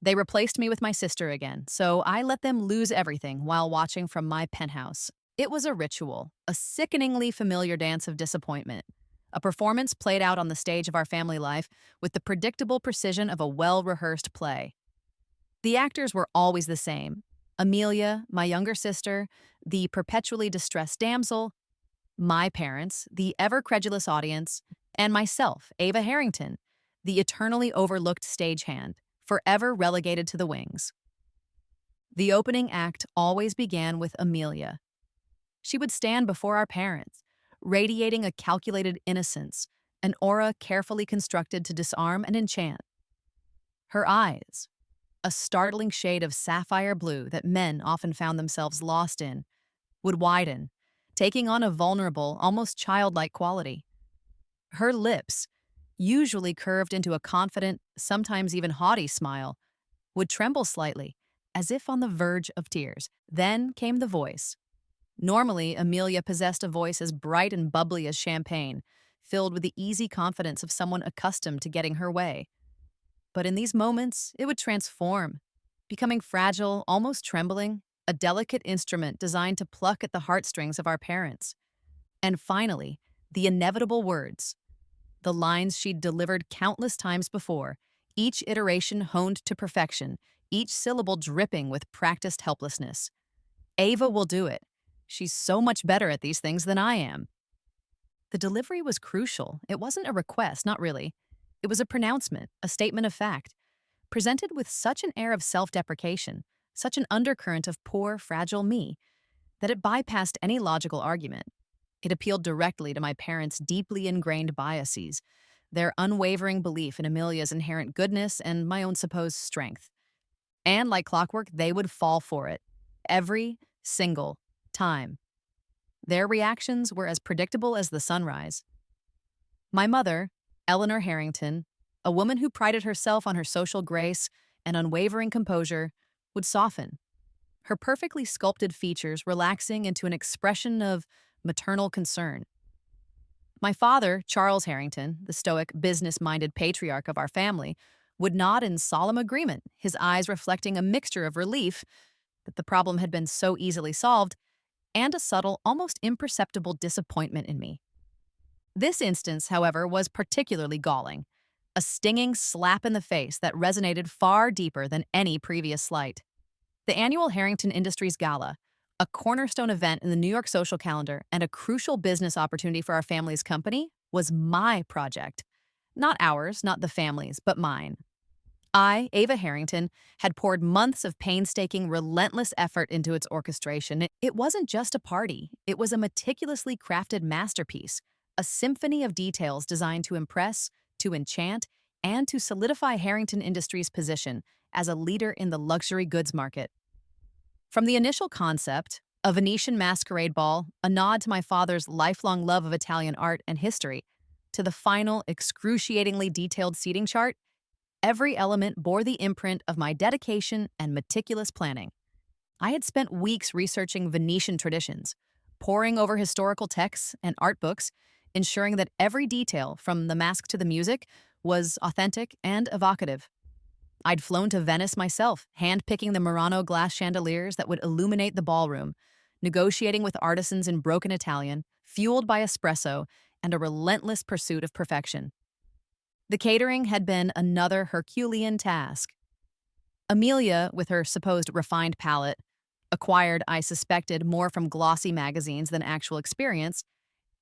They replaced me with my sister again, so I let them lose everything while watching from my penthouse. It was a ritual, a sickeningly familiar dance of disappointment. A performance played out on the stage of our family life with the predictable precision of a well rehearsed play. The actors were always the same: Amelia, my younger sister, the perpetually distressed damsel, my parents, the ever credulous audience, and myself, Ava Harrington, the eternally overlooked stagehand, forever relegated to the wings. The opening act always began with Amelia. She would stand before our parents, radiating a calculated innocence, an aura carefully constructed to disarm and enchant. Her eyes, a startling shade of sapphire blue that men often found themselves lost in, would widen, taking on a vulnerable, almost childlike quality. Her lips, usually curved into a confident, sometimes even haughty smile, would tremble slightly, as if on the verge of tears. Then came the voice. Normally, Amelia possessed a voice as bright and bubbly as champagne, filled with the easy confidence of someone accustomed to getting her way. But in these moments, it would transform, becoming fragile, almost trembling, a delicate instrument designed to pluck at the heartstrings of our parents. And finally, the inevitable words, the lines she'd delivered countless times before, each iteration honed to perfection, each syllable dripping with practiced helplessness. Ava will do it. She's so much better at these things than I am. The delivery was crucial. It wasn't a request, not really. It was a pronouncement, a statement of fact, presented with such an air of self-deprecation, such an undercurrent of poor, fragile me, that it bypassed any logical argument. It appealed directly to my parents' deeply ingrained biases, their unwavering belief in Amelia's inherent goodness and my own supposed strength. And like clockwork, they would fall for it. Every single time. Their reactions were as predictable as the sunrise. My mother, Eleanor Harrington, a woman who prided herself on her social grace and unwavering composure, would soften, her perfectly sculpted features relaxing into an expression of maternal concern. My father, Charles Harrington, the stoic, business-minded patriarch of our family, would nod in solemn agreement, his eyes reflecting a mixture of relief that the problem had been so easily solved and a subtle, almost imperceptible disappointment in me. This instance, however, was particularly galling, a stinging slap in the face that resonated far deeper than any previous slight. The annual Harrington Industries Gala, a cornerstone event in the New York social calendar and a crucial business opportunity for our family's company, was my project. Not ours, not the family's, but mine. I, Ava Harrington, had poured months of painstaking, relentless effort into its orchestration. It wasn't just a party, it was a meticulously crafted masterpiece, a symphony of details designed to impress, to enchant, and to solidify Harrington Industries' position as a leader in the luxury goods market. From the initial concept, a Venetian masquerade ball, a nod to my father's lifelong love of Italian art and history, to the final, excruciatingly detailed seating chart, every element bore the imprint of my dedication and meticulous planning. I had spent weeks researching Venetian traditions, poring over historical texts and art books, ensuring that every detail, from the mask to the music, was authentic and evocative. I'd flown to Venice myself, hand-picking the Murano glass chandeliers that would illuminate the ballroom, negotiating with artisans in broken Italian, fueled by espresso and a relentless pursuit of perfection. The catering had been another Herculean task. Amelia, with her supposed refined palate, acquired, I suspected, more from glossy magazines than actual experience,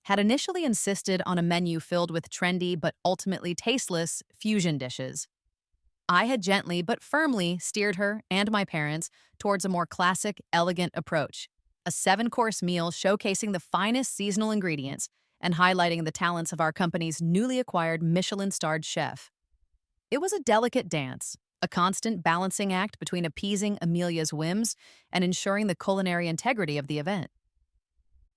had initially insisted on a menu filled with trendy but ultimately tasteless fusion dishes. I had gently but firmly steered her and my parents towards a more classic, elegant approach, a 7-course meal showcasing the finest seasonal ingredients and highlighting the talents of our company's newly acquired Michelin-starred chef. It was a delicate dance, a constant balancing act between appeasing Amelia's whims and ensuring the culinary integrity of the event.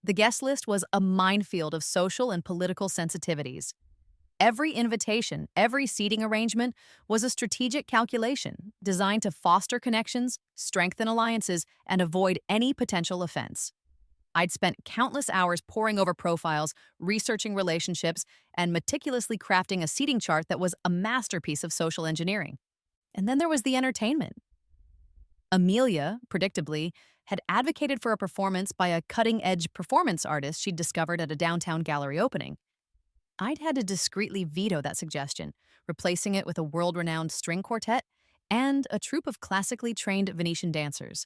The guest list was a minefield of social and political sensitivities. Every invitation, every seating arrangement was a strategic calculation designed to foster connections, strengthen alliances, and avoid any potential offense. I'd spent countless hours poring over profiles, researching relationships, and meticulously crafting a seating chart that was a masterpiece of social engineering. And then there was the entertainment. Amelia, predictably, had advocated for a performance by a cutting edge performance artist she'd discovered at a downtown gallery opening. I'd had to discreetly veto that suggestion, replacing it with a world renowned string quartet and a troupe of classically trained Venetian dancers.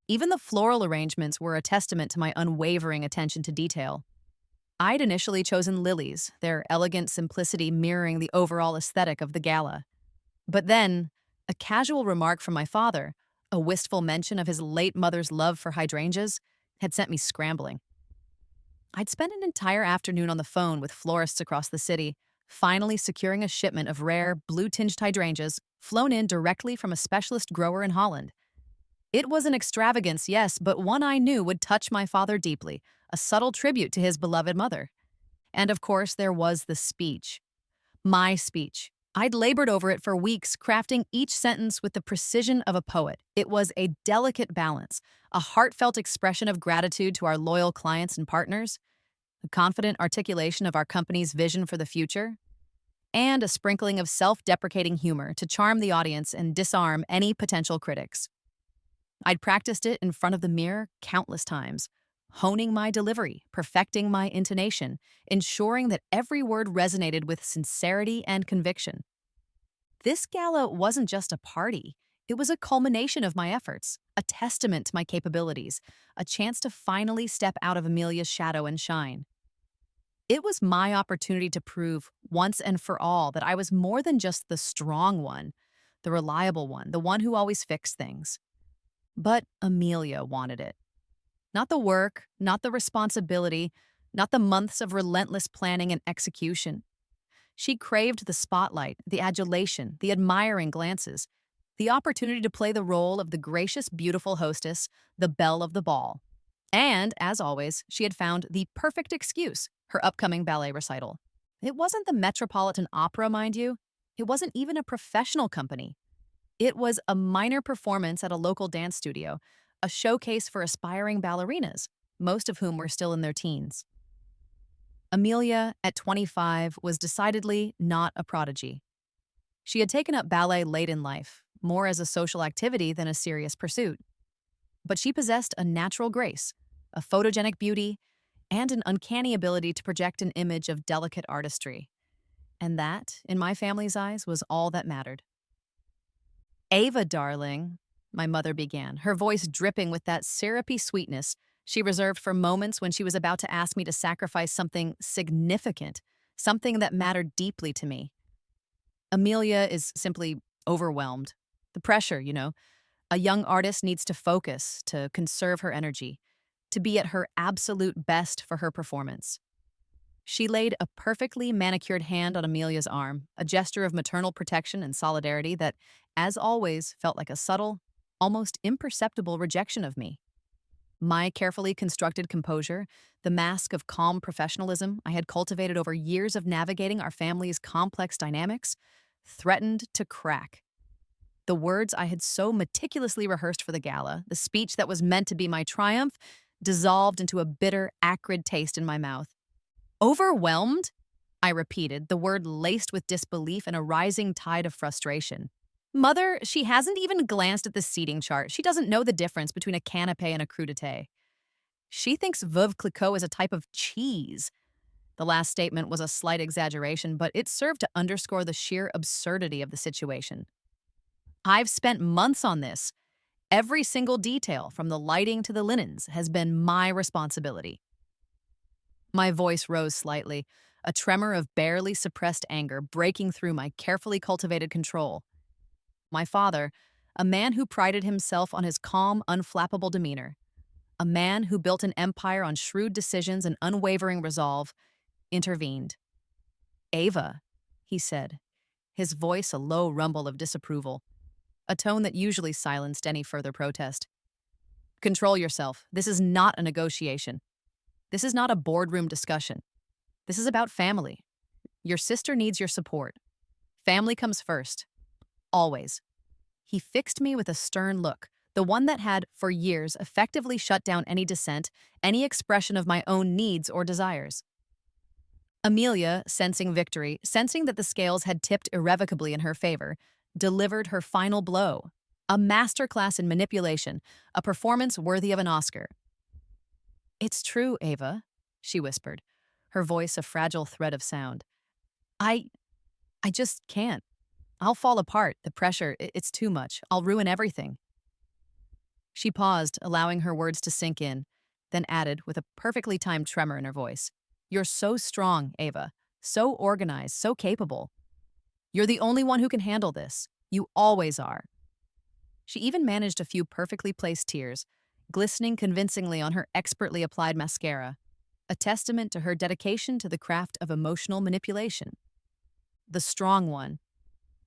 Even the floral arrangements were a testament to my unwavering attention to detail. I'd initially chosen lilies, their elegant simplicity mirroring the overall aesthetic of the gala. But then, a casual remark from my father, a wistful mention of his late mother's love for hydrangeas, had sent me scrambling. I'd spent an entire afternoon on the phone with florists across the city, finally securing a shipment of rare, blue-tinged hydrangeas flown in directly from a specialist grower in Holland. It was an extravagance, yes, but one I knew would touch my father deeply, a subtle tribute to his beloved mother. And of course, there was the speech. My speech. I'd labored over it for weeks, crafting each sentence with the precision of a poet. It was a delicate balance, a heartfelt expression of gratitude to our loyal clients and partners, a confident articulation of our company's vision for the future, and a sprinkling of self-deprecating humor to charm the audience and disarm any potential critics. I'd practiced it in front of the mirror countless times, honing my delivery, perfecting my intonation, ensuring that every word resonated with sincerity and conviction. This gala wasn't just a party. It was a culmination of my efforts, a testament to my capabilities, a chance to finally step out of Amelia's shadow and shine. It was my opportunity to prove, once and for all, that I was more than just the strong one, the reliable one, the one who always fixed things. But Amelia wanted it. Not the work, not the responsibility, not the months of relentless planning and execution. She craved the spotlight, the adulation, the admiring glances, the opportunity to play the role of the gracious, beautiful hostess, the belle of the ball. And, as always, she had found the perfect excuse, her upcoming ballet recital. It wasn't the Metropolitan Opera, mind you. It wasn't even a professional company. It was a minor performance at a local dance studio, a showcase for aspiring ballerinas, most of whom were still in their teens. Amelia, at 25, was decidedly not a prodigy. She had taken up ballet late in life, more as a social activity than a serious pursuit. But she possessed a natural grace, a photogenic beauty, and an uncanny ability to project an image of delicate artistry. And that, in my family's eyes, was all that mattered. "Ava, darling," my mother began, her voice dripping with that syrupy sweetness she reserved for moments when she was about to ask me to sacrifice something significant, something that mattered deeply to me. Amelia is simply overwhelmed. The pressure, A young artist needs to focus, to conserve her energy, to be at her absolute best for her performance. She laid a perfectly manicured hand on Amelia's arm, a gesture of maternal protection and solidarity that, as always, felt like a subtle, almost imperceptible rejection of me. My carefully constructed composure, the mask of calm professionalism I had cultivated over years of navigating our family's complex dynamics, threatened to crack. The words I had so meticulously rehearsed for the gala, the speech that was meant to be my triumph, dissolved into a bitter, acrid taste in my mouth. "Overwhelmed?" I repeated, the word laced with disbelief and a rising tide of frustration. "Mother, she hasn't even glanced at the seating chart. She doesn't know the difference between a canapé and a crudité. She thinks Veuve Clicquot is a type of cheese." The last statement was a slight exaggeration, but it served to underscore the sheer absurdity of the situation. "I've spent months on this. Every single detail, from the lighting to the linens, has been my responsibility." My voice rose slightly, a tremor of barely suppressed anger breaking through my carefully cultivated control. My father, a man who prided himself on his calm, unflappable demeanor, a man who built an empire on shrewd decisions and unwavering resolve, intervened. "Ava," he said, his voice a low rumble of disapproval, a tone that usually silenced any further protest. "Control yourself. This is not a negotiation. This is not a boardroom discussion. This is about family. Your sister needs your support. Family comes first. Always." He fixed me with a stern look, the one that had, for years, effectively shut down any dissent, any expression of my own needs or desires. Amelia, sensing victory, sensing that the scales had tipped irrevocably in her favor, delivered her final blow. A masterclass in manipulation, a performance worthy of an Oscar. "It's true, Ava," she whispered, her voice a fragile thread of sound. I I just can't. I'll fall apart. The pressure, it's too much. I'll ruin everything." She paused, allowing her words to sink in, then added with a perfectly timed tremor in her voice, "You're so strong, Ava. So organized, so capable. You're the only one who can handle this. You always are." She even managed a few perfectly placed tears, glistening convincingly on her expertly applied mascara, a testament to her dedication to the craft of emotional manipulation. The strong one,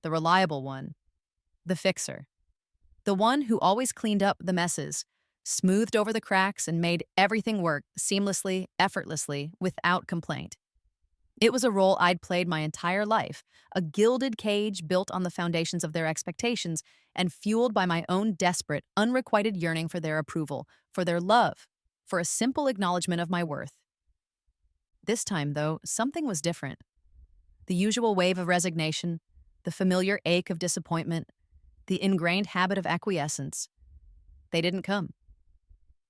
the reliable one, the fixer. The one who always cleaned up the messes, smoothed over the cracks, and made everything work seamlessly, effortlessly, without complaint. It was a role I'd played my entire life, a gilded cage built on the foundations of their expectations and fueled by my own desperate, unrequited yearning for their approval, for their love, for a simple acknowledgement of my worth. This time, though, something was different. The usual wave of resignation, the familiar ache of disappointment, the ingrained habit of acquiescence, they didn't come.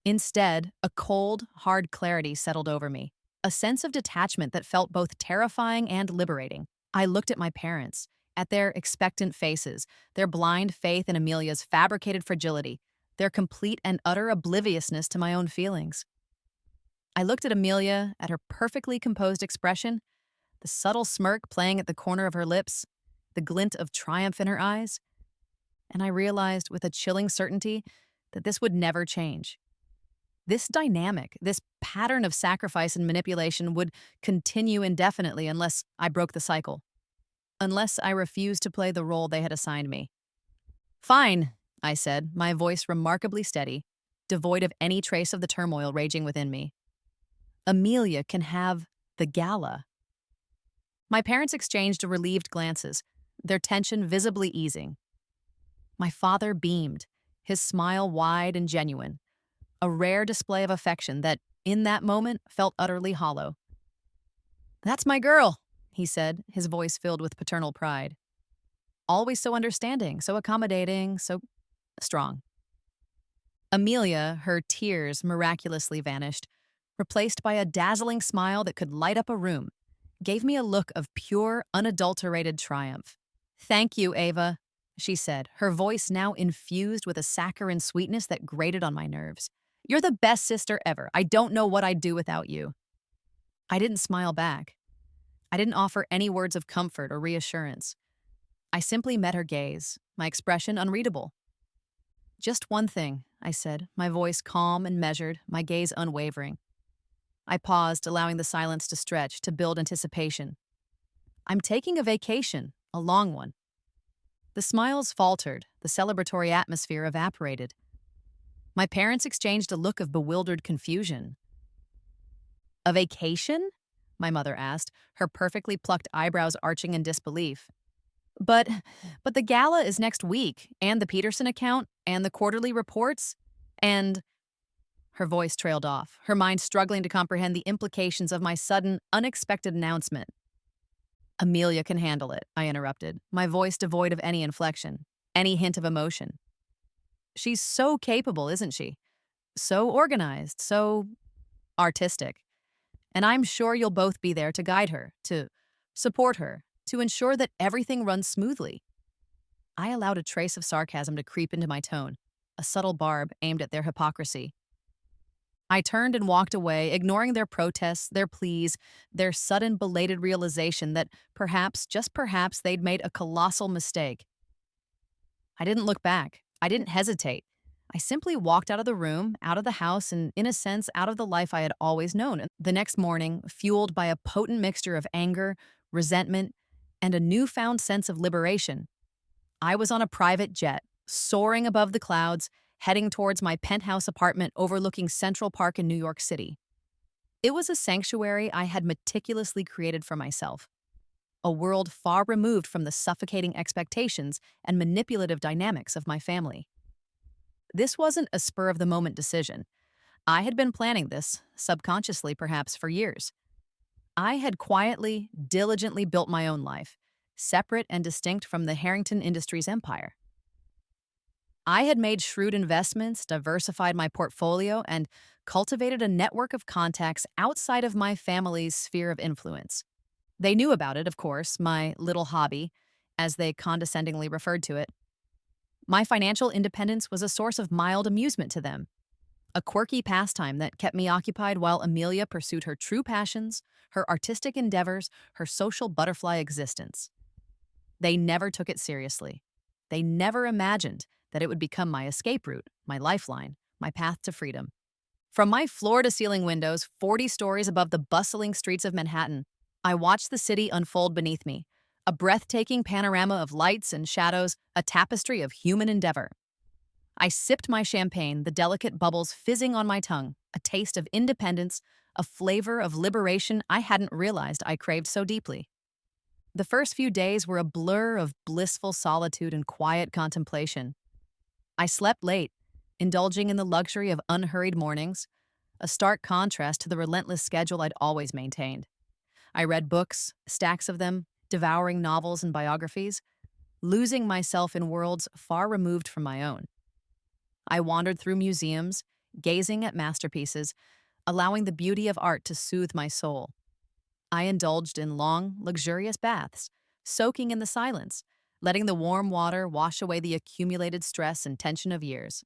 Instead, a cold, hard clarity settled over me, a sense of detachment that felt both terrifying and liberating. I looked at my parents, at their expectant faces, their blind faith in Amelia's fabricated fragility, their complete and utter obliviousness to my own feelings. I looked at Amelia, at her perfectly composed expression, the subtle smirk playing at the corner of her lips, the glint of triumph in her eyes, and I realized with a chilling certainty that this would never change. This dynamic, this pattern of sacrifice and manipulation would continue indefinitely unless I broke the cycle, unless I refused to play the role they had assigned me. "Fine," I said, my voice remarkably steady, devoid of any trace of the turmoil raging within me. "Amelia can have the gala." My parents exchanged relieved glances, their tension visibly easing. My father beamed, his smile wide and genuine, a rare display of affection that, in that moment, felt utterly hollow. "That's my girl," he said, his voice filled with paternal pride. "Always so understanding, so accommodating, so strong." Amelia, her tears miraculously vanished, replaced by a dazzling smile that could light up a room, gave me a look of pure, unadulterated triumph. "Thank you, Ava," she said, her voice now infused with a saccharine sweetness that grated on my nerves. "You're the best sister ever. I don't know what I'd do without you." I didn't smile back. I didn't offer any words of comfort or reassurance. I simply met her gaze, my expression unreadable. "Just one thing," I said, my voice calm and measured, my gaze unwavering. I paused, allowing the silence to stretch, to build anticipation. "I'm taking a vacation, a long one." The smiles faltered, the celebratory atmosphere evaporated. My parents exchanged a look of bewildered confusion. "A vacation?" my mother asked, her perfectly plucked eyebrows arching in disbelief. But, but the gala is next week, and the Peterson account, and the quarterly reports, and—" Her voice trailed off, her mind struggling to comprehend the implications of my sudden, unexpected announcement. "Amelia can handle it," I interrupted, my voice devoid of any inflection, any hint of emotion. "She's so capable, isn't she? So organized, so artistic. And I'm sure you'll both be there to guide her, to support her, to ensure that everything runs smoothly." I allowed a trace of sarcasm to creep into my tone, a subtle barb aimed at their hypocrisy. I turned and walked away, ignoring their protests, their pleas, their sudden belated realization that perhaps, just perhaps, they'd made a colossal mistake. I didn't look back. I didn't hesitate. I simply walked out of the room, out of the house, and, in a sense, out of the life I had always known. And the next morning, fueled by a potent mixture of anger, resentment, and a newfound sense of liberation, I was on a private jet, soaring above the clouds, heading towards my penthouse apartment overlooking Central Park in New York City. It was a sanctuary I had meticulously created for myself, a world far removed from the suffocating expectations and manipulative dynamics of my family. This wasn't a spur-of-the-moment decision. I had been planning this, subconsciously perhaps, for years. I had quietly, diligently built my own life, separate and distinct from the Harrington Industries empire. I had made shrewd investments, diversified my portfolio, and cultivated a network of contacts outside of my family's sphere of influence. They knew about it, of course, my little hobby, as they condescendingly referred to it. My financial independence was a source of mild amusement to them, a quirky pastime that kept me occupied while Amelia pursued her true passions, her artistic endeavors, her social butterfly existence. They never took it seriously. They never imagined that it would become my escape route, my lifeline, my path to freedom. From my floor to ceiling windows, 40 stories above the bustling streets of Manhattan, I watched the city unfold beneath me, a breathtaking panorama of lights and shadows, a tapestry of human endeavor. I sipped my champagne, the delicate bubbles fizzing on my tongue, a taste of independence, a flavor of liberation I hadn't realized I craved so deeply. The first few days were a blur of blissful solitude and quiet contemplation. I slept late, indulging in the luxury of unhurried mornings, a stark contrast to the relentless schedule I'd always maintained. I read books, stacks of them, devouring novels and biographies, losing myself in worlds far removed from my own. I wandered through museums, gazing at masterpieces, allowing the beauty of art to soothe my soul. I indulged in long, luxurious baths, soaking in the silence, letting the warm water wash away the accumulated stress and tension of years.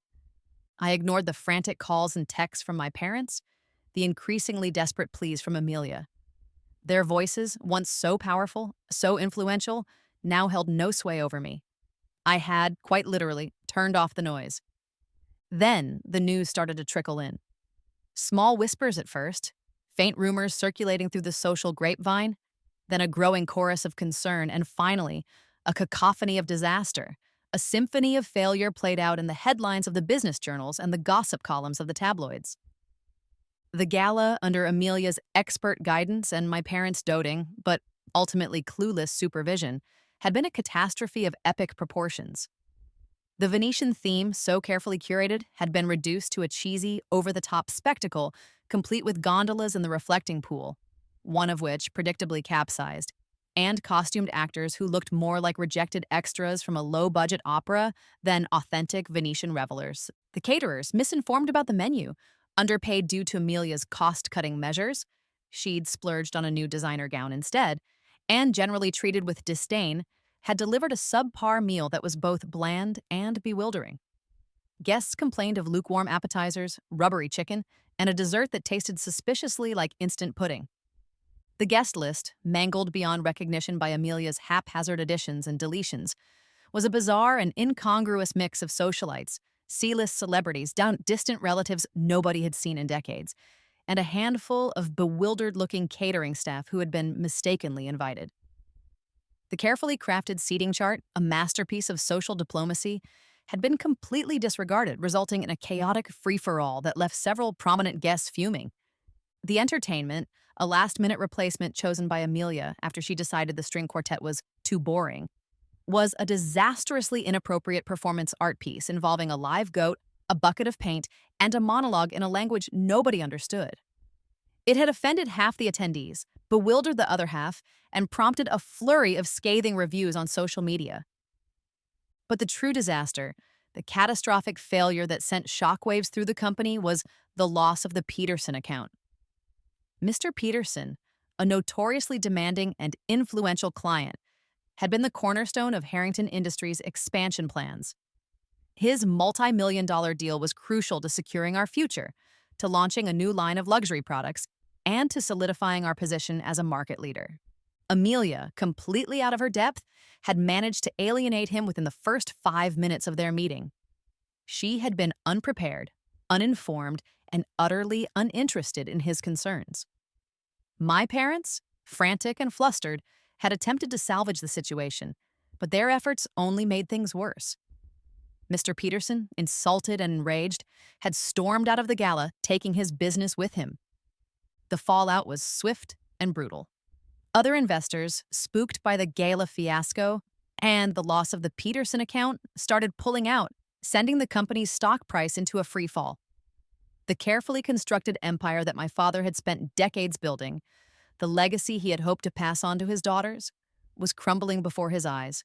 I ignored the frantic calls and texts from my parents, the increasingly desperate pleas from Amelia. Their voices, once so powerful, so influential, now held no sway over me. I had, quite literally, turned off the noise. Then the news started to trickle in. Small whispers at first, faint rumors circulating through the social grapevine, then a growing chorus of concern, and finally, a cacophony of disaster, a symphony of failure played out in the headlines of the business journals and the gossip columns of the tabloids. The gala, under Amelia's expert guidance and my parents' doting, but ultimately clueless supervision, had been a catastrophe of epic proportions. The Venetian theme, so carefully curated, had been reduced to a cheesy, over-the-top spectacle, complete with gondolas in the reflecting pool, one of which predictably capsized, and costumed actors who looked more like rejected extras from a low-budget opera than authentic Venetian revelers. The caterers, misinformed about the menu, underpaid due to Amelia's cost-cutting measures, she'd splurged on a new designer gown instead, and generally treated with disdain, had delivered a subpar meal that was both bland and bewildering. Guests complained of lukewarm appetizers, rubbery chicken, and a dessert that tasted suspiciously like instant pudding. The guest list, mangled beyond recognition by Amelia's haphazard additions and deletions, was a bizarre and incongruous mix of socialites, C-list celebrities, distant relatives nobody had seen in decades, and a handful of bewildered-looking catering staff who had been mistakenly invited. The carefully crafted seating chart, a masterpiece of social diplomacy, had been completely disregarded, resulting in a chaotic free-for-all that left several prominent guests fuming. The entertainment, a last-minute replacement chosen by Amelia after she decided the string quartet was too boring, was a disastrously inappropriate performance art piece involving a live goat, a bucket of paint, and a monologue in a language nobody understood. It had offended half the attendees, bewildered the other half, and prompted a flurry of scathing reviews on social media. But the true disaster, the catastrophic failure that sent shockwaves through the company, was the loss of the Peterson account. Mr. Peterson, a notoriously demanding and influential client, had been the cornerstone of Harrington Industries' expansion plans. His multi-million-dollar deal was crucial to securing our future, to launching a new line of luxury products, and to solidifying our position as a market leader. Amelia, completely out of her depth, had managed to alienate him within the first 5 minutes of their meeting. She had been unprepared, uninformed, and utterly uninterested in his concerns. My parents, frantic and flustered, had attempted to salvage the situation, but their efforts only made things worse. Mr. Peterson, insulted and enraged, had stormed out of the gala, taking his business with him. The fallout was swift and brutal. Other investors, spooked by the gala fiasco and the loss of the Peterson account, started pulling out, sending the company's stock price into a free fall. The carefully constructed empire that my father had spent decades building, the legacy he had hoped to pass on to his daughters, was crumbling before his eyes,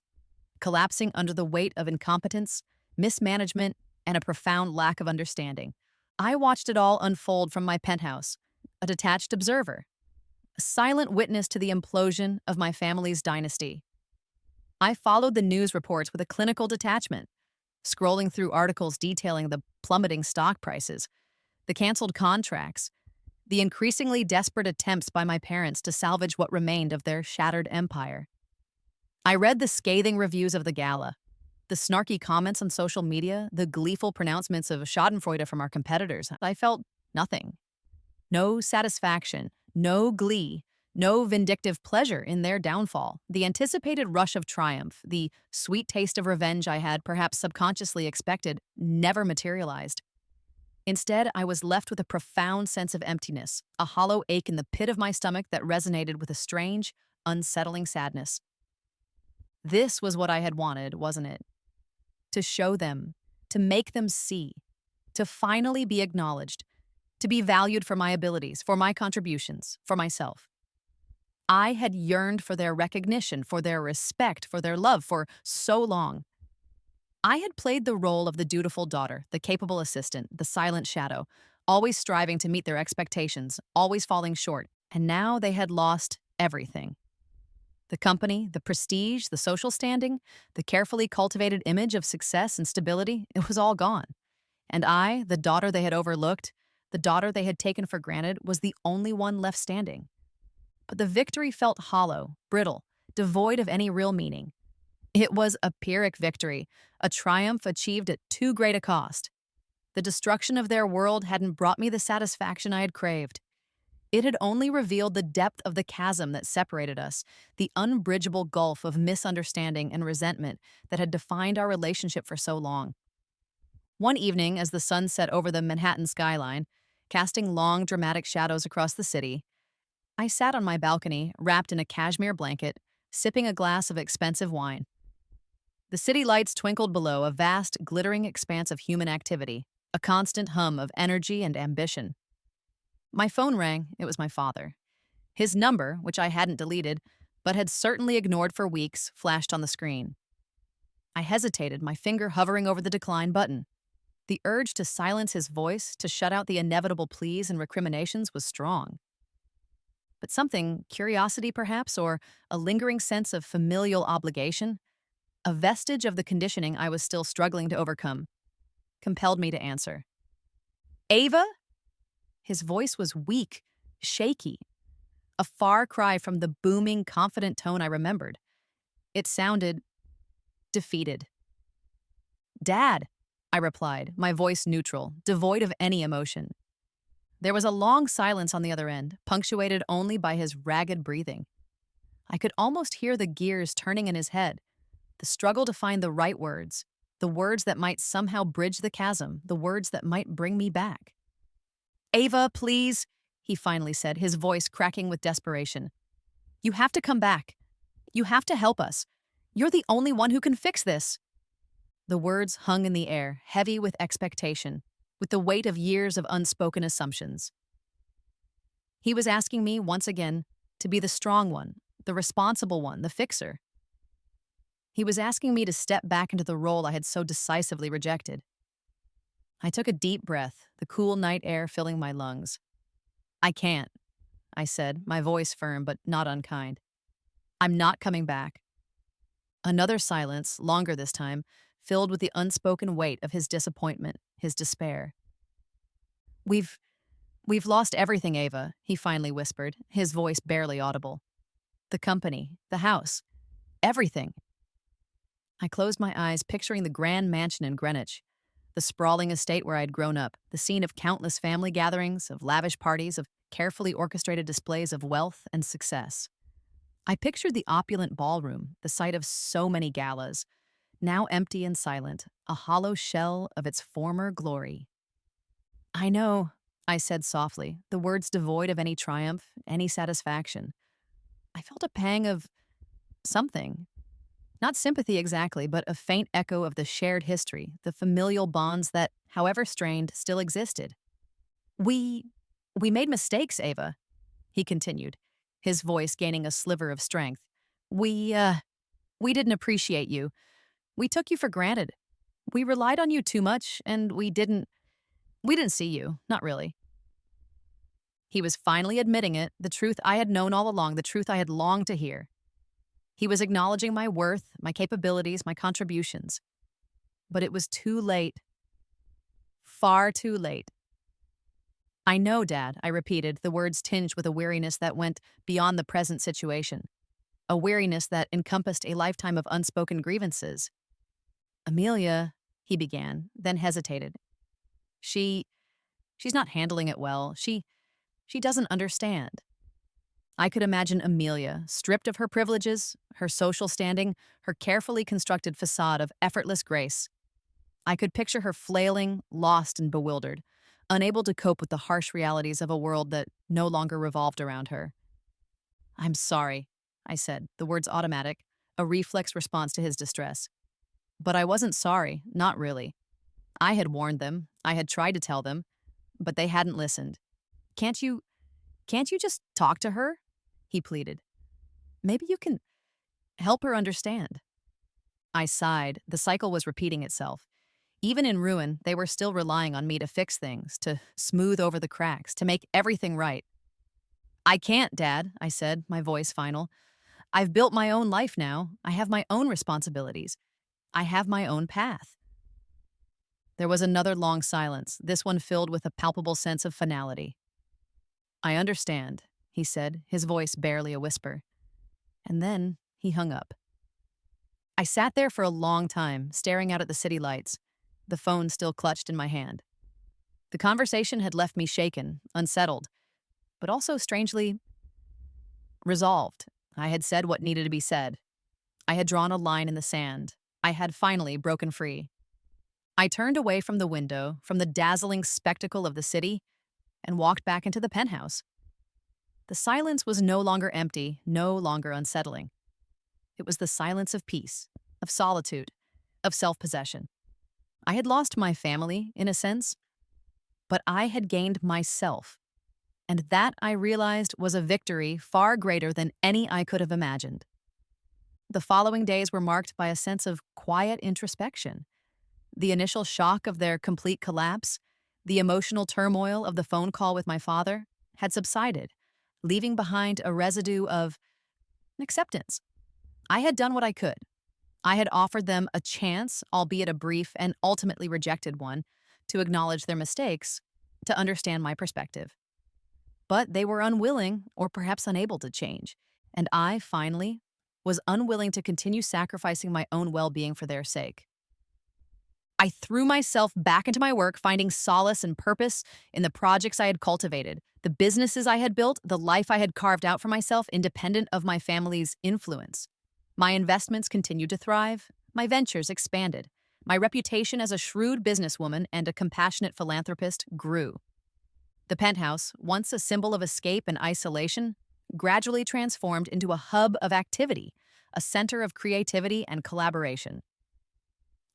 collapsing under the weight of incompetence, mismanagement, and a profound lack of understanding. I watched it all unfold from my penthouse, a detached observer, a silent witness to the implosion of my family's dynasty. I followed the news reports with a clinical detachment, scrolling through articles detailing the plummeting stock prices, the canceled contracts, the increasingly desperate attempts by my parents to salvage what remained of their shattered empire. I read the scathing reviews of the gala, the snarky comments on social media, the gleeful pronouncements of schadenfreude from our competitors. I felt nothing. No satisfaction, no glee, no vindictive pleasure in their downfall. The anticipated rush of triumph, the sweet taste of revenge I had perhaps subconsciously expected, never materialized. Instead, I was left with a profound sense of emptiness, a hollow ache in the pit of my stomach that resonated with a strange, unsettling sadness. This was what I had wanted, wasn't it? To show them, to make them see, to finally be acknowledged, to be valued for my abilities, for my contributions, for myself. I had yearned for their recognition, for their respect, for their love for so long. I had played the role of the dutiful daughter, the capable assistant, the silent shadow, always striving to meet their expectations, always falling short, and now they had lost everything. The company, the prestige, the social standing, the carefully cultivated image of success and stability, it was all gone. And I, the daughter they had overlooked, the daughter they had taken for granted, was the only one left standing. But the victory felt hollow, brittle, devoid of any real meaning. It was a Pyrrhic victory, a triumph achieved at too great a cost. The destruction of their world hadn't brought me the satisfaction I had craved. It had only revealed the depth of the chasm that separated us, the unbridgeable gulf of misunderstanding and resentment that had defined our relationship for so long. One evening, as the sun set over the Manhattan skyline, casting long, dramatic shadows across the city, I sat on my balcony, wrapped in a cashmere blanket, sipping a glass of expensive wine. The city lights twinkled below, a vast, glittering expanse of human activity, a constant hum of energy and ambition. My phone rang. It was my father. His number, which I hadn't deleted, but had certainly ignored for weeks, flashed on the screen. I hesitated, my finger hovering over the decline button. The urge to silence his voice, to shut out the inevitable pleas and recriminations, was strong. But something, curiosity perhaps, or a lingering sense of familial obligation, a vestige of the conditioning I was still struggling to overcome, compelled me to answer. Ava? His voice was weak, shaky, a far cry from the booming, confident tone I remembered. It sounded defeated. Dad, I replied, my voice neutral, devoid of any emotion. There was a long silence on the other end, punctuated only by his ragged breathing. I could almost hear the gears turning in his head, the struggle to find the right words, the words that might somehow bridge the chasm, the words that might bring me back. Ava, please, he finally said, his voice cracking with desperation. You have to come back. You have to help us. You're the only one who can fix this. The words hung in the air, heavy with expectation, with the weight of years of unspoken assumptions. He was asking me, once again, to be the strong one, the responsible one, the fixer. He was asking me to step back into the role I had so decisively rejected. I took a deep breath, the cool night air filling my lungs. I can't, I said, my voice firm but not unkind. I'm not coming back. Another silence, longer this time, filled with the unspoken weight of his disappointment, his despair. We've lost everything, Ava, he finally whispered, his voice barely audible. The company, the house, everything. I closed my eyes, picturing the grand mansion in Greenwich, the sprawling estate where I'd grown up, the scene of countless family gatherings, of lavish parties, of carefully orchestrated displays of wealth and success. I pictured the opulent ballroom, the site of so many galas, now empty and silent, a hollow shell of its former glory. I know, I said softly, the words devoid of any triumph, any satisfaction. I felt a pang of something. Not sympathy exactly, but a faint echo of the shared history, the familial bonds that, however strained, still existed. We made mistakes, Ava, he continued, his voice gaining a sliver of strength. We, uh, we didn't appreciate you. We took you for granted. We relied on you too much, and we didn't see you. Not really. He was finally admitting it, the truth I had known all along, the truth I had longed to hear. He was acknowledging my worth, my capabilities, my contributions. But it was too late. Far too late. I know, Dad, I repeated, the words tinged with a weariness that went beyond the present situation, a weariness that encompassed a lifetime of unspoken grievances. Amelia, he began, then hesitated. She, she's not handling it well. She doesn't understand. I could imagine Amelia, stripped of her privileges, her social standing, her carefully constructed facade of effortless grace. I could picture her flailing, lost and bewildered, unable to cope with the harsh realities of a world that no longer revolved around her. I'm sorry, I said, the words automatic, a reflex response to his distress. But I wasn't sorry, not really. I had warned them, I had tried to tell them, but they hadn't listened. Can't you, can't you just talk to her? He pleaded. Maybe you can help her understand. I sighed. The cycle was repeating itself. Even in ruin, they were still relying on me to fix things, to smooth over the cracks, to make everything right. I can't, Dad, I said, my voice final. I've built my own life now. I have my own responsibilities. I have my own path. There was another long silence, this one filled with a palpable sense of finality. I understand, he said, his voice barely a whisper. And then he hung up. I sat there for a long time, staring out at the city lights, the phone still clutched in my hand. The conversation had left me shaken, unsettled, but also strangely resolved. I had said what needed to be said. I had drawn a line in the sand. I had finally broken free. I turned away from the window, from the dazzling spectacle of the city, and walked back into the penthouse. The silence was no longer empty, no longer unsettling. It was the silence of peace, of solitude, of self-possession. I had lost my family, in a sense, but I had gained myself. And that, I realized, was a victory far greater than any I could have imagined. The following days were marked by a sense of quiet introspection. The initial shock of their complete collapse, the emotional turmoil of the phone call with my father, had subsided, leaving behind a residue of acceptance. I had done what I could. I had offered them a chance, albeit a brief and ultimately rejected one, to acknowledge their mistakes, to understand my perspective. But they were unwilling, or perhaps unable to change, and I, finally, was unwilling to continue sacrificing my own well-being for their sake. I threw myself back into my work, finding solace and purpose in the projects I had cultivated, the businesses I had built, the life I had carved out for myself independent of my family's influence. My investments continued to thrive, my ventures expanded, my reputation as a shrewd businesswoman and a compassionate philanthropist grew. The penthouse, once a symbol of escape and isolation, gradually transformed into a hub of activity, a center of creativity and collaboration.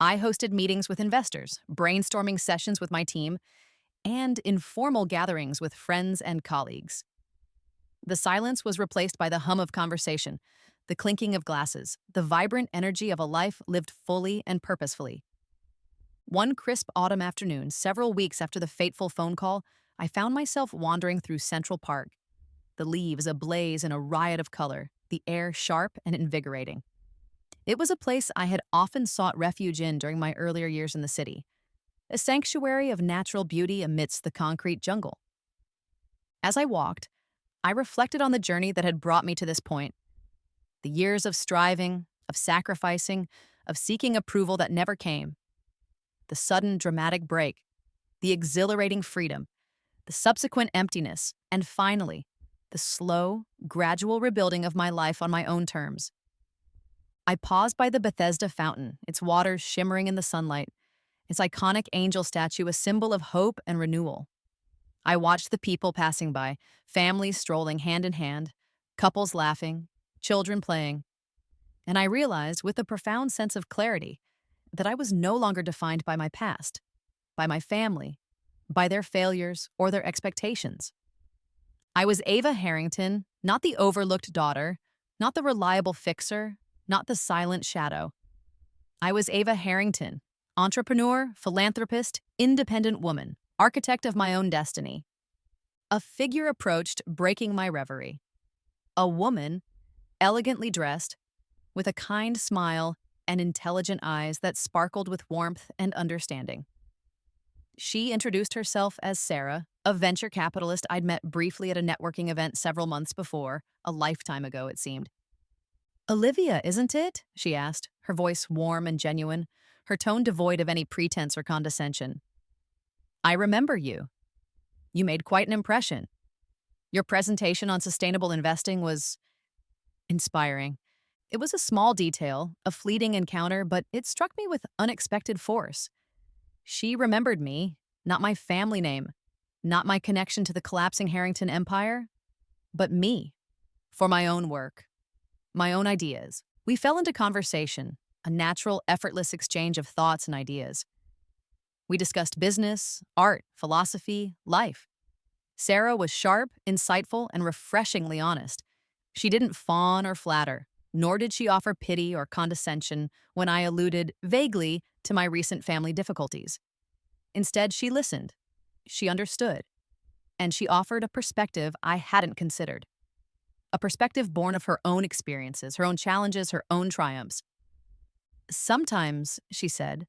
I hosted meetings with investors, brainstorming sessions with my team, and informal gatherings with friends and colleagues. The silence was replaced by the hum of conversation, the clinking of glasses, the vibrant energy of a life lived fully and purposefully. One crisp autumn afternoon, several weeks after the fateful phone call, I found myself wandering through Central Park, the leaves ablaze in a riot of color, the air sharp and invigorating. It was a place I had often sought refuge in during my earlier years in the city, a sanctuary of natural beauty amidst the concrete jungle. As I walked, I reflected on the journey that had brought me to this point, the years of striving, of sacrificing, of seeking approval that never came, the sudden dramatic break, the exhilarating freedom, the subsequent emptiness, and finally, the slow, gradual rebuilding of my life on my own terms. I paused by the Bethesda fountain, its waters shimmering in the sunlight, its iconic angel statue a symbol of hope and renewal. I watched the people passing by, families strolling hand in hand, couples laughing, children playing, and I realized with a profound sense of clarity that I was no longer defined by my past, by my family, by their failures or their expectations. I was Ava Harrington, not the overlooked daughter, Not the reliable fixer, not the silent shadow. I was Ava Harrington, entrepreneur, philanthropist, independent woman, architect of my own destiny. A figure approached, breaking my reverie. A woman, elegantly dressed, with a kind smile and intelligent eyes that sparkled with warmth and understanding. She introduced herself as Sarah, a venture capitalist I'd met briefly at a networking event several months before, a lifetime ago it seemed. Olivia, isn't it? She asked, her voice warm and genuine, her tone devoid of any pretense or condescension. I remember you. You made quite an impression. Your presentation on sustainable investing was inspiring. It was a small detail, a fleeting encounter, but it struck me with unexpected force. She remembered me, not my family name, not my connection to the collapsing Harrington empire, but me, for my own work, my own ideas. We fell into conversation, a natural, effortless exchange of thoughts and ideas. We discussed business, art, philosophy, life. Sarah was sharp, insightful, and refreshingly honest. She didn't fawn or flatter, nor did she offer pity or condescension when I alluded, vaguely, to my recent family difficulties. Instead, she listened, she understood, and she offered a perspective I hadn't considered. A perspective born of her own experiences, her own challenges, her own triumphs. Sometimes, she said,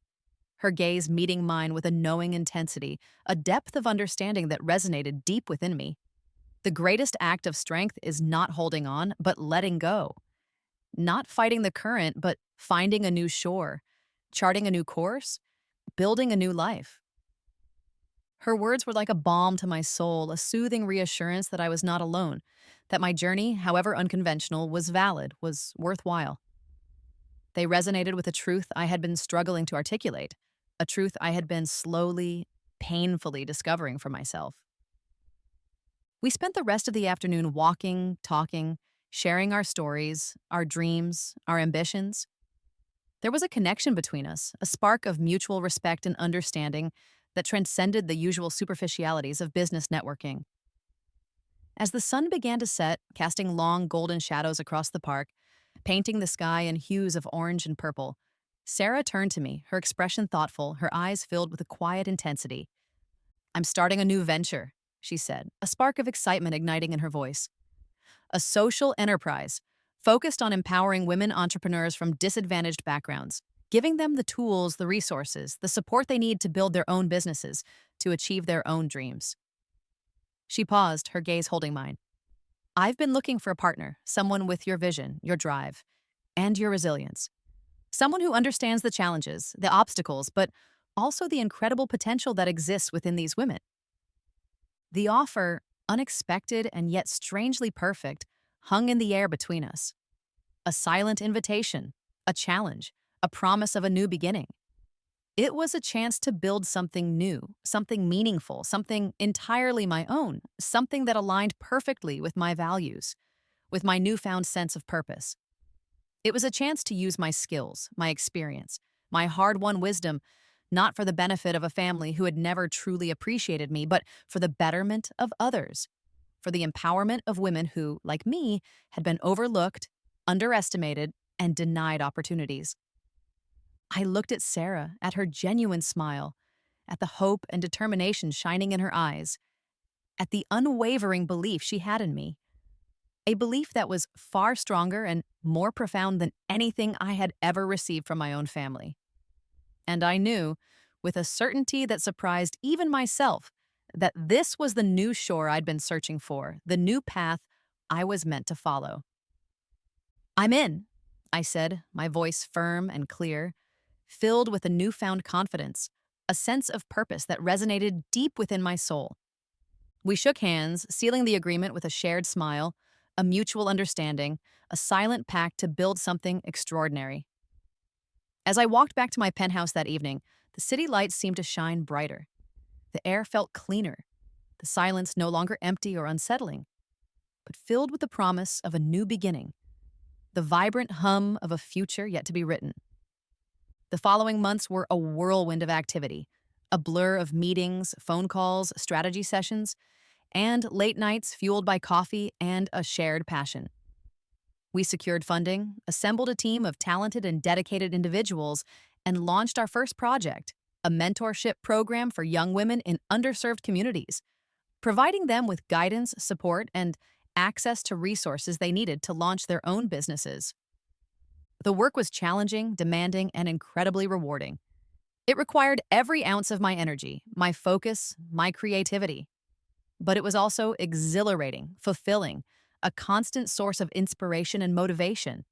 her gaze meeting mine with a knowing intensity, a depth of understanding that resonated deep within me. The greatest act of strength is not holding on, but letting go. Not fighting the current, but finding a new shore, charting a new course, building a new life. Her words were like a balm to my soul, a soothing reassurance that I was not alone, that my journey, however unconventional, was valid, was worthwhile. They resonated with a truth I had been struggling to articulate, a truth I had been slowly, painfully discovering for myself. We spent the rest of the afternoon walking, talking, sharing our stories, our dreams, our ambitions. There was a connection between us, a spark of mutual respect and understanding that transcended the usual superficialities of business networking. As the sun began to set, casting long golden shadows across the park, painting the sky in hues of orange and purple, Sarah turned to me, her expression thoughtful, her eyes filled with a quiet intensity. I'm starting a new venture, she said, a spark of excitement igniting in her voice. A social enterprise focused on empowering women entrepreneurs from disadvantaged backgrounds, giving them the tools, the resources, the support they need to build their own businesses, to achieve their own dreams. She paused, her gaze holding mine. I've been looking for a partner, someone with your vision, your drive, and your resilience. Someone who understands the challenges, the obstacles, but also the incredible potential that exists within these women. The offer, unexpected and yet strangely perfect, hung in the air between us. A silent invitation, a challenge, a promise of a new beginning. It was a chance to build something new, something meaningful, something entirely my own, something that aligned perfectly with my values, with my newfound sense of purpose. It was a chance to use my skills, my experience, my hard-won wisdom, not for the benefit of a family who had never truly appreciated me, but for the betterment of others, for the empowerment of women who, like me, had been overlooked, underestimated, and denied opportunities. I looked at Sarah, at her genuine smile, at the hope and determination shining in her eyes, at the unwavering belief she had in me. A belief that was far stronger and more profound than anything I had ever received from my own family. And I knew, with a certainty that surprised even myself, that this was the new shore I'd been searching for, the new path I was meant to follow. I'm in, I said, my voice firm and clear, filled with a newfound confidence, a sense of purpose that resonated deep within my soul. We shook hands, sealing the agreement with a shared smile, a mutual understanding, a silent pact to build something extraordinary. As I walked back to my penthouse that evening, the city lights seemed to shine brighter. The air felt cleaner, the silence no longer empty or unsettling, but filled with the promise of a new beginning, the vibrant hum of a future yet to be written. The following months were a whirlwind of activity, a blur of meetings, phone calls, strategy sessions, and late nights fueled by coffee and a shared passion. We secured funding, assembled a team of talented and dedicated individuals, and launched our first project, a mentorship program for young women in underserved communities, providing them with guidance, support, and access to resources they needed to launch their own businesses. The work was challenging, demanding, and incredibly rewarding. It required every ounce of my energy, my focus, my creativity. But it was also exhilarating, fulfilling, a constant source of inspiration and motivation.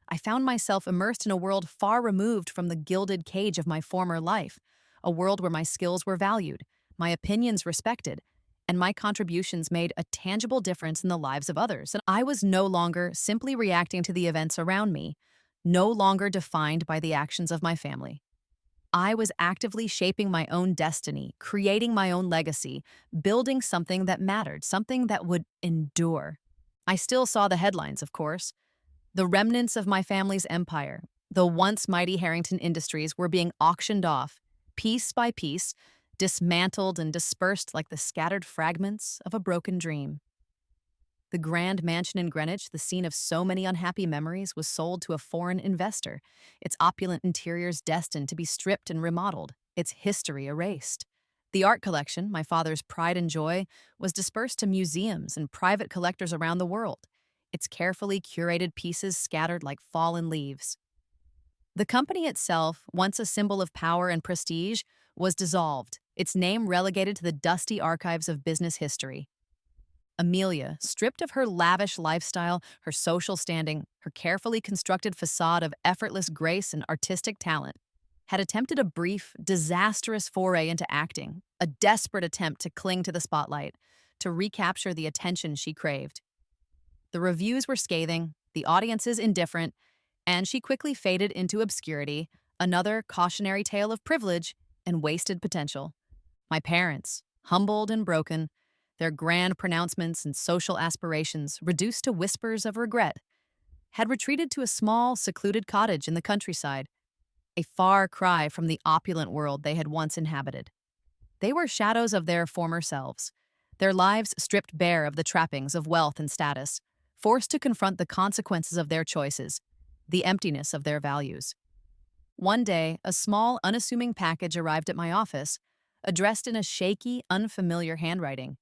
I found myself immersed in a world far removed from the gilded cage of my former life, a world where my skills were valued, my opinions respected, and my contributions made a tangible difference in the lives of others. And I was no longer simply reacting to the events around me, no longer defined by the actions of my family. I was actively shaping my own destiny, creating my own legacy, building something that mattered, something that would endure. I still saw the headlines, of course. The remnants of my family's empire, the once mighty Harrington Industries, were being auctioned off, piece by piece, dismantled and dispersed like the scattered fragments of a broken dream. The grand mansion in Greenwich, the scene of so many unhappy memories, was sold to a foreign investor, its opulent interiors destined to be stripped and remodeled, its history erased. The art collection, my father's pride and joy, was dispersed to museums and private collectors around the world, its carefully curated pieces scattered like fallen leaves. The company itself, once a symbol of power and prestige, was dissolved, its name relegated to the dusty archives of business history. Amelia, stripped of her lavish lifestyle, her social standing, her carefully constructed facade of effortless grace and artistic talent, had attempted a brief, disastrous foray into acting, a desperate attempt to cling to the spotlight, to recapture the attention she craved. The reviews were scathing, the audiences indifferent, and she quickly faded into obscurity, another cautionary tale of privilege and wasted potential. My parents, humbled and broken, their grand pronouncements and social aspirations reduced to whispers of regret, had retreated to a small, secluded cottage in the countryside, a far cry from the opulent world they had once inhabited. They were shadows of their former selves, their lives stripped bare of the trappings of wealth and status, forced to confront the consequences of their choices, the emptiness of their values. One day, a small, unassuming package arrived at my office, addressed in a shaky, unfamiliar handwriting.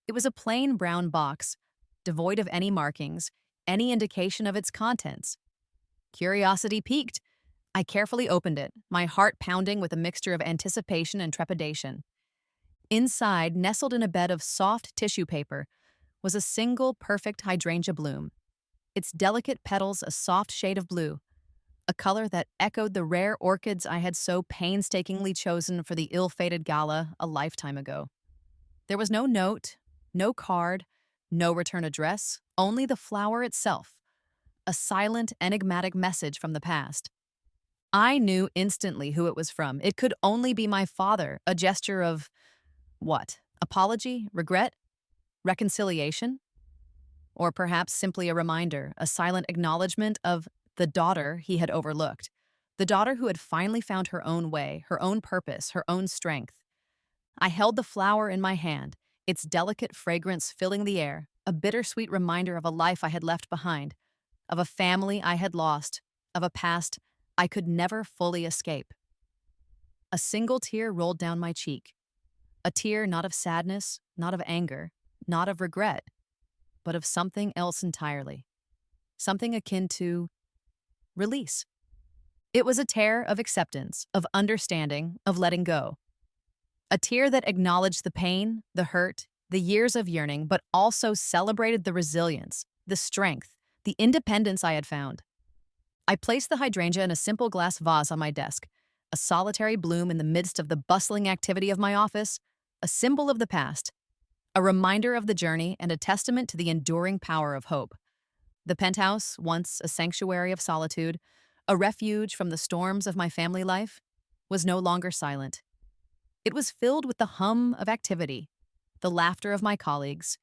It was a plain brown box, devoid of any markings, any indication of its contents. Curiosity piqued. I carefully opened it, my heart pounding with a mixture of anticipation and trepidation. Inside, nestled in a bed of soft tissue paper, was a single perfect hydrangea bloom, its delicate petals a soft shade of blue, a color that echoed the rare orchids I had so painstakingly chosen for the ill-fated gala a lifetime ago. There was no note, no card, no return address, only the flower itself, a silent, enigmatic message from the past. I knew instantly who it was from. It could only be my father, a gesture of what? Apology? Regret? Reconciliation? Or perhaps simply a reminder, a silent acknowledgement of the daughter he had overlooked, the daughter who had finally found her own way, her own purpose, her own strength. I held the flower in my hand, its delicate fragrance filling the air, a bittersweet reminder of a life I had left behind, of a family I had lost, of a past I could never fully escape. A single tear rolled down my cheek, a tear not of sadness, not of anger, not of regret, but of something else entirely, something akin to release. It was a tear of acceptance, of understanding, of letting go. A tear that acknowledged the pain, the hurt, the years of yearning, but also celebrated the resilience, the strength, the independence I had found. I placed the hydrangea in a simple glass vase on my desk, a solitary bloom in the midst of the bustling activity of my office, a symbol of the past, a reminder of the journey and a testament to the enduring power of hope. The penthouse, once a sanctuary of solitude, a refuge from the storms of my family life, was no longer silent. It was filled with the hum of activity, the laughter of my colleagues,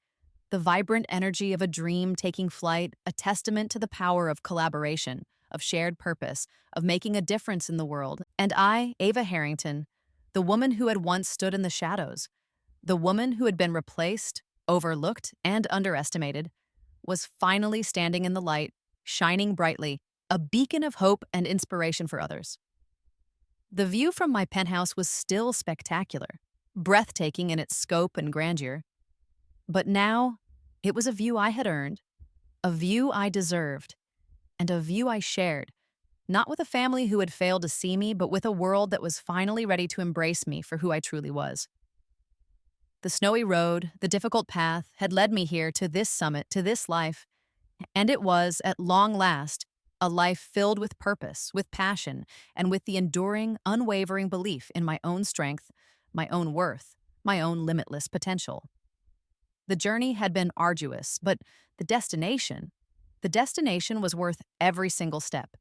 the vibrant energy of a dream taking flight, a testament to the power of collaboration, of shared purpose, of making a difference in the world. And I, Ava Harrington, the woman who had once stood in the shadows, the woman who had been replaced, overlooked, and underestimated, was finally standing in the light, shining brightly, a beacon of hope and inspiration for others. The view from my penthouse was still spectacular, breathtaking in its scope and grandeur. But now, it was a view I had earned, a view I deserved, and a view I shared, not with a family who had failed to see me, but with a world that was finally ready to embrace me for who I truly was. The snowy road, the difficult path, had led me here to this summit, to this life, and it was, at long last, a life filled with purpose, with passion, and with the enduring, unwavering belief in my own strength, my own worth, my own limitless potential. The journey had been arduous, but the destination was worth every single step.